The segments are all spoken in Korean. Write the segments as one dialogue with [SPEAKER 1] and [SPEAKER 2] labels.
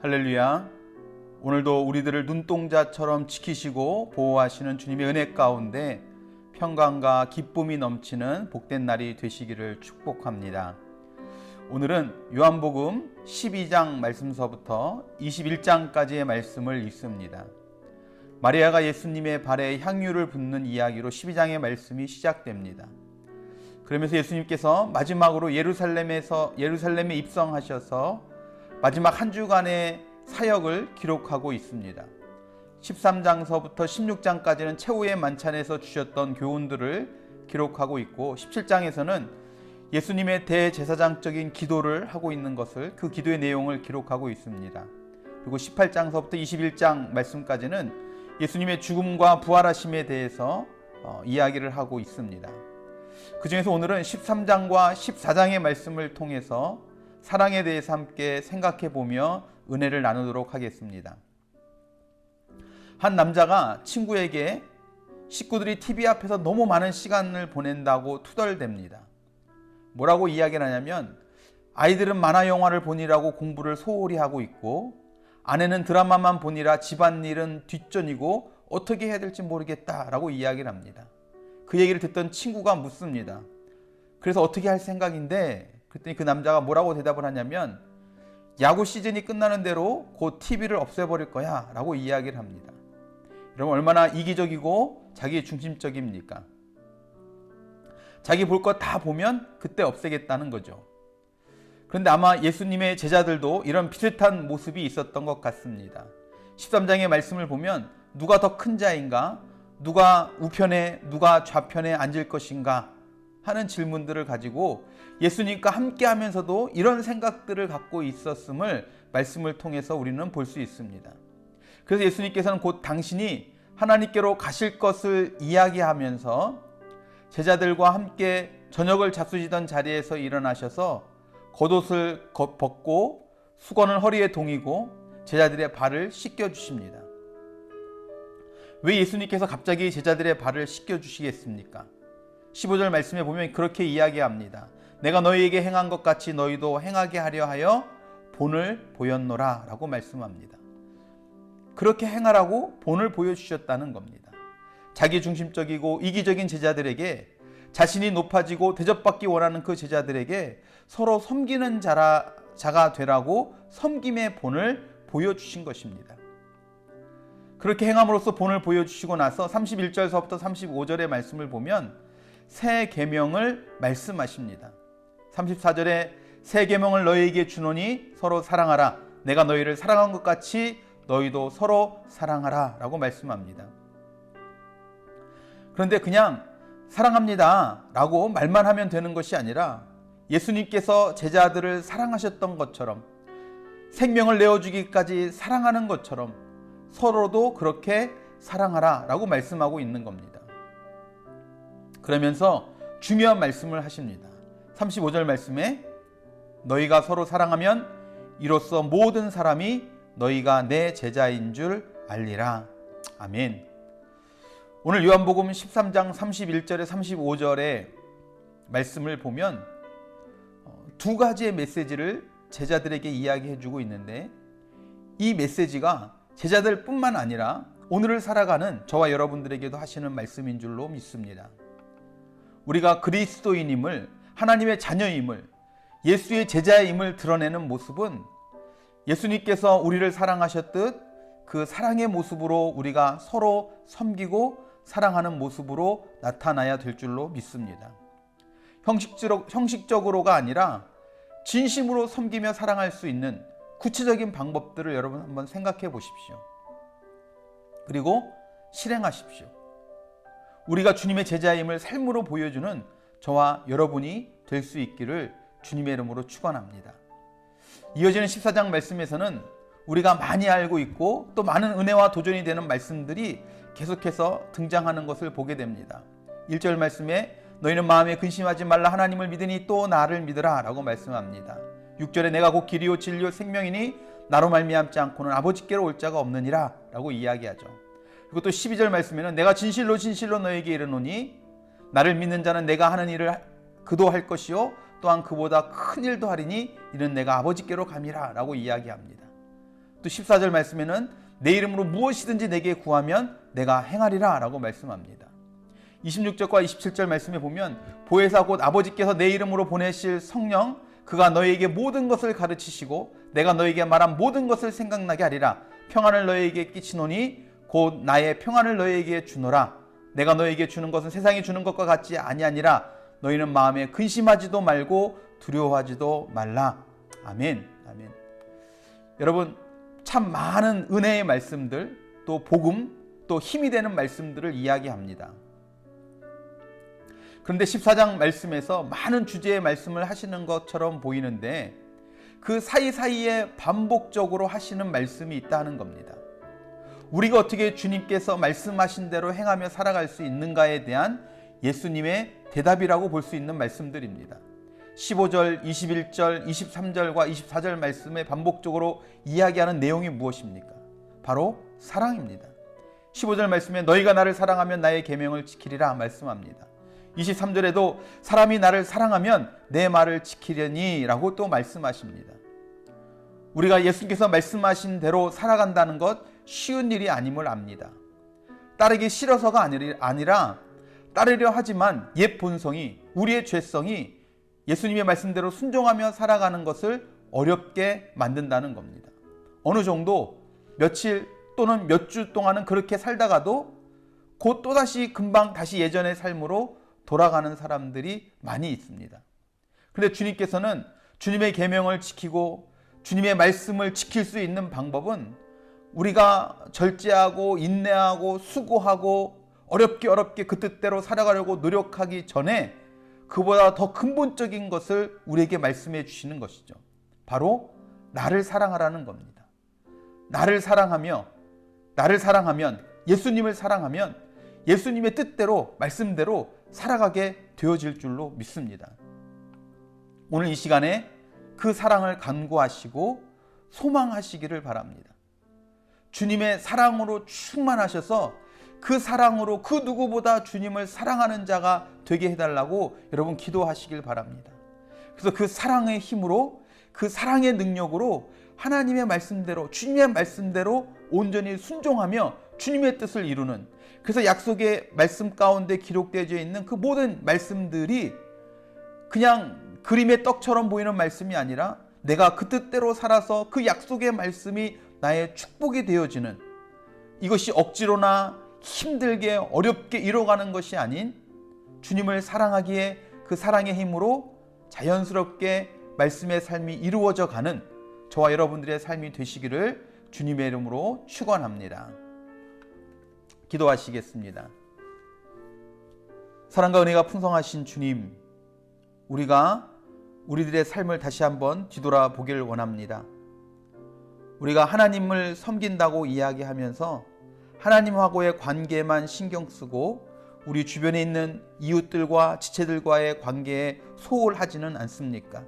[SPEAKER 1] 할렐루야. 오늘도 우리들을 눈동자처럼 지키시고 보호하시는 주님의 은혜 가운데 평강과 기쁨이 넘치는 복된 날이 되시기를 축복합니다. 오늘은 요한복음 12장 말씀서부터 21장까지의 말씀을 읽습니다. 마리아가 예수님의 발에 향유를 붓는 이야기로 12장의 말씀이 시작됩니다. 그러면서 예수님께서 마지막으로 예루살렘에 입성하셔서 마지막 한 주간의 사역을 기록하고 있습니다. 13장서부터 16장까지는 최후의 만찬에서 주셨던 교훈들을 기록하고 있고 17장에서는 예수님의 대제사장적인 기도를 하고 있는 것을 그 기도의 내용을 기록하고 있습니다. 그리고 18장서부터 21장 말씀까지는 예수님의 죽음과 부활하심에 대해서 이야기를 하고 있습니다. 그 중에서 오늘은 13장과 14장의 말씀을 통해서 사랑에 대해서 함께 생각해 보며 은혜를 나누도록 하겠습니다. 한 남자가 친구에게 식구들이 TV 앞에서 너무 많은 시간을 보낸다고 투덜댑니다. 뭐라고 이야기를 하냐면 아이들은 만화 영화를 보느라고 공부를 소홀히 하고 있고 아내는 드라마만 보느라 집안일은 뒷전이고 어떻게 해야 될지 모르겠다라고 이야기를 합니다. 그 얘기를 듣던 친구가 묻습니다. 그래서 어떻게 할 생각인데? 그랬더니 그 남자가 뭐라고 대답을 하냐면 야구 시즌이 끝나는 대로 곧 TV를 없애버릴 거야 라고 이야기를 합니다. 여러분 얼마나 이기적이고 자기 중심적입니까? 자기 볼 거 다 보면 그때 없애겠다는 거죠. 그런데 아마 예수님의 제자들도 이런 비슷한 모습이 있었던 것 같습니다. 13장의 말씀을 보면 누가 더 큰 자인가? 누가 우편에 누가 좌편에 앉을 것인가? 하는 질문들을 가지고 예수님과 함께 하면서도 이런 생각들을 갖고 있었음을 말씀을 통해서 우리는 볼 수 있습니다. 그래서 예수님께서는 곧 당신이 하나님께로 가실 것을 이야기하면서 제자들과 함께 저녁을 잡수시던 자리에서 일어나셔서 겉옷을 벗고 수건을 허리에 동이고 제자들의 발을 씻겨주십니다. 왜 예수님께서 갑자기 제자들의 발을 씻겨주시겠습니까? 15절 말씀에 보면 그렇게 이야기합니다. 내가 너희에게 행한 것 같이 너희도 행하게 하려 하여 본을 보였노라 라고 말씀합니다. 그렇게 행하라고 본을 보여주셨다는 겁니다. 자기 중심적이고 이기적인 제자들에게 자신이 높아지고 대접받기 원하는 그 제자들에게 서로 섬기는 자가 되라고 섬김의 본을 보여주신 것입니다. 그렇게 행함으로써 본을 보여주시고 나서 31절서부터 35절의 말씀을 보면 새 계명을 말씀하십니다. 34절에 새 계명을 너희에게 주노니 서로 사랑하라. 내가 너희를 사랑한 것 같이 너희도 서로 사랑하라 라고 말씀합니다. 그런데 그냥 사랑합니다 라고 말만 하면 되는 것이 아니라 예수님께서 제자들을 사랑하셨던 것처럼 생명을 내어주기까지 사랑하는 것처럼 서로도 그렇게 사랑하라 라고 말씀하고 있는 겁니다. 그러면서 중요한 말씀을 하십니다. 35절 말씀에 너희가 서로 사랑하면 이로써 모든 사람이 너희가 내 제자인 줄 알리라. 아멘. 오늘 요한복음 13장 31절에 35절의 말씀을 보면 두 가지의 메시지를 제자들에게 이야기해 주고 있는데 이 메시지가 제자들뿐만 아니라 오늘을 살아가는 저와 여러분들에게도 하시는 말씀인 줄로 믿습니다. 우리가 그리스도인임을, 하나님의 자녀임을, 예수의 제자임을 드러내는 모습은 예수님께서 우리를 사랑하셨듯 그 사랑의 모습으로 우리가 서로 섬기고 사랑하는 모습으로 나타나야 될 줄로 믿습니다. 형식적으로가 아니라 진심으로 섬기며 사랑할 수 있는 구체적인 방법들을 여러분 한번 생각해 보십시오. 그리고 실행하십시오. 우리가 주님의 제자임을 삶으로 보여주는 저와 여러분이 될 수 있기를 주님의 이름으로 축원합니다. 이어지는 14장 말씀에서는 우리가 많이 알고 있고 또 많은 은혜와 도전이 되는 말씀들이 계속해서 등장하는 것을 보게 됩니다. 1절 말씀에 너희는 마음에 근심하지 말라 하나님을 믿으니 또 나를 믿으라 라고 말씀합니다. 6절에 내가 곧 길이요 진리요 생명이니 나로 말미암지 않고는 아버지께로 올 자가 없느니라 라고 이야기하죠. 그리고 또 12절 말씀에는 내가 진실로 진실로 너에게 이르노니 나를 믿는 자는 내가 하는 일을 그도 할 것이요 또한 그보다 큰 일도 하리니 이는 내가 아버지께로 감이라 라고 이야기합니다. 또 14절 말씀에는 내 이름으로 무엇이든지 내게 구하면 내가 행하리라 라고 말씀합니다. 26절과 27절 말씀에 보면 보혜사 곧 아버지께서 내 이름으로 보내실 성령 그가 너희에게 모든 것을 가르치시고 내가 너희에게 말한 모든 것을 생각나게 하리라. 평안을 너희에게 끼치노니 곧 나의 평안을 너희에게 주노라. 내가 너희에게 주는 것은 세상이 주는 것과 같지 아니하니라. 너희는 마음에 근심하지도 말고 두려워하지도 말라. 아멘. 아멘. 여러분, 참 많은 은혜의 말씀들, 또 복음, 또 힘이 되는 말씀들을 이야기합니다. 그런데 14장 말씀에서 많은 주제의 말씀을 하시는 것처럼 보이는데 그 사이사이에 반복적으로 하시는 말씀이 있다는 겁니다. 우리가 어떻게 주님께서 말씀하신 대로 행하며 살아갈 수 있는가에 대한 예수님의 대답이라고 볼 수 있는 말씀들입니다. 15절, 21절, 23절과 24절 말씀에 반복적으로 이야기하는 내용이 무엇입니까? 바로 사랑입니다. 15절 말씀에 너희가 나를 사랑하면 나의 계명을 지키리라 말씀합니다. 23절에도 사람이 나를 사랑하면 내 말을 지키려니 라고 또 말씀하십니다. 우리가 예수님께서 말씀하신 대로 살아간다는 것 쉬운 일이 아님을 압니다. 따르기 싫어서가 아니라 따르려 하지만 옛 본성이, 우리의 죄성이 예수님의 말씀대로 순종하며 살아가는 것을 어렵게 만든다는 겁니다. 어느 정도 며칠 또는 몇 주 동안은 그렇게 살다가도 곧 또다시 금방 다시 예전의 삶으로 돌아가는 사람들이 많이 있습니다. 그런데 주님께서는 주님의 계명을 지키고 주님의 말씀을 지킬 수 있는 방법은 우리가 절제하고 인내하고 수고하고 어렵게 그 뜻대로 살아가려고 노력하기 전에 그보다 더 근본적인 것을 우리에게 말씀해 주시는 것이죠. 바로 나를 사랑하라는 겁니다. 나를 사랑하면 예수님을 사랑하면 예수님의 뜻대로 말씀대로 살아가게 되어질 줄로 믿습니다. 오늘 이 시간에 그 사랑을 간구하시고 소망하시기를 바랍니다. 주님의 사랑으로 충만하셔서 그 사랑으로 그 누구보다 주님을 사랑하는 자가 되게 해달라고 여러분 기도하시길 바랍니다. 그래서 그 사랑의 힘으로 그 사랑의 능력으로 하나님의 말씀대로 주님의 말씀대로 온전히 순종하며 주님의 뜻을 이루는, 그래서 약속의 말씀 가운데 기록되어 있는 그 모든 말씀들이 그냥 그림의 떡처럼 보이는 말씀이 아니라 내가 그 뜻대로 살아서 그 약속의 말씀이 나의 축복이 되어지는, 이것이 억지로나 힘들게 어렵게 이뤄가는 것이 아닌 주님을 사랑하기에 그 사랑의 힘으로 자연스럽게 말씀의 삶이 이루어져 가는 저와 여러분들의 삶이 되시기를 주님의 이름으로 축원합니다. 기도하시겠습니다. 사랑과 은혜가 풍성하신 주님, 우리가 우리들의 삶을 다시 한번 뒤돌아보길 원합니다. 우리가 하나님을 섬긴다고 이야기하면서 하나님하고의 관계만 신경 쓰고 우리 주변에 있는 이웃들과 지체들과의 관계에 소홀하지는 않습니까?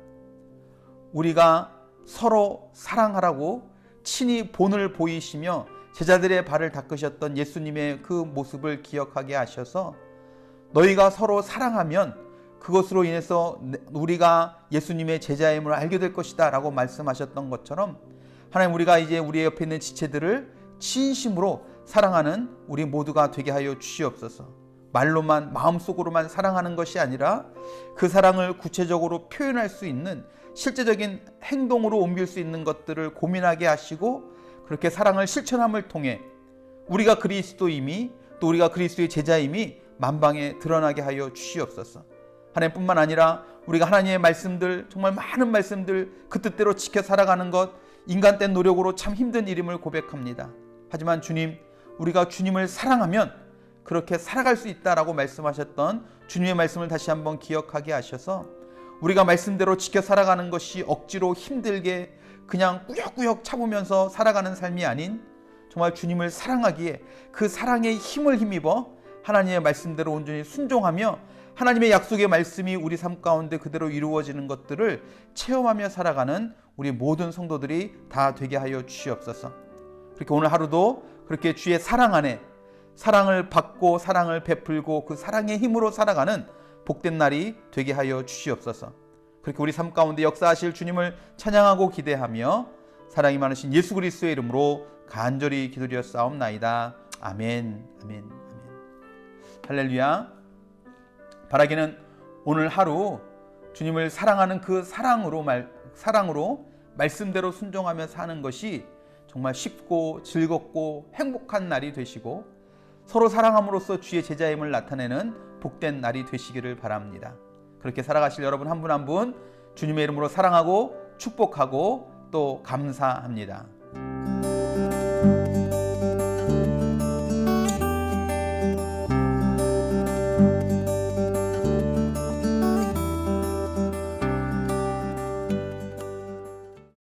[SPEAKER 1] 우리가 서로 사랑하라고 친히 본을 보이시며 제자들의 발을 닦으셨던 예수님의 그 모습을 기억하게 하셔서 너희가 서로 사랑하면 그것으로 인해서 우리가 예수님의 제자임을 알게 될 것이다 라고 말씀하셨던 것처럼 하나님, 우리가 이제 우리 옆에 있는 지체들을 진심으로 사랑하는 우리 모두가 되게 하여 주시옵소서. 말로만 마음속으로만 사랑하는 것이 아니라 그 사랑을 구체적으로 표현할 수 있는 실제적인 행동으로 옮길 수 있는 것들을 고민하게 하시고 그렇게 사랑을 실천함을 통해 우리가 그리스도임이, 또 우리가 그리스도의 제자임이 만방에 드러나게 하여 주시옵소서. 하나님뿐만 아니라 우리가 하나님의 말씀들, 정말 많은 말씀들 그 뜻대로 지켜 살아가는 것 인간된 노력으로 참 힘든 일임을 고백합니다. 하지만 주님, 우리가 주님을 사랑하면 그렇게 살아갈 수 있다라고 말씀하셨던 주님의 말씀을 다시 한번 기억하게 하셔서 우리가 말씀대로 지켜 살아가는 것이 억지로 힘들게 그냥 꾸역꾸역 참으면서 살아가는 삶이 아닌 정말 주님을 사랑하기에 그 사랑의 힘을 힘입어 하나님의 말씀대로 온전히 순종하며 하나님의 약속의 말씀이 우리 삶 가운데 그대로 이루어지는 것들을 체험하며 살아가는 우리 모든 성도들이 다 되게 하여 주시옵소서. 그렇게 오늘 하루도 그렇게 주의 사랑 안에 사랑을 받고 사랑을 베풀고 그 사랑의 힘으로 살아가는 복된 날이 되게 하여 주시옵소서. 그렇게 우리 삶 가운데 역사하실 주님을 찬양하고 기대하며 사랑이 많으신 예수 그리스도의 이름으로 간절히 기도드렸사옵나이다. 아멘, 아멘, 아멘. 할렐루야. 바라기는 오늘 하루 주님을 사랑하는 그 사랑으로 말씀대로 순종하며 사는 것이 정말 쉽고 즐겁고 행복한 날이 되시고 서로 사랑함으로써 주의 제자임을 나타내는 복된 날이 되시기를 바랍니다. 그렇게 살아가실 여러분 한 분 한 분 주님의 이름으로 사랑하고 축복하고 또 감사합니다.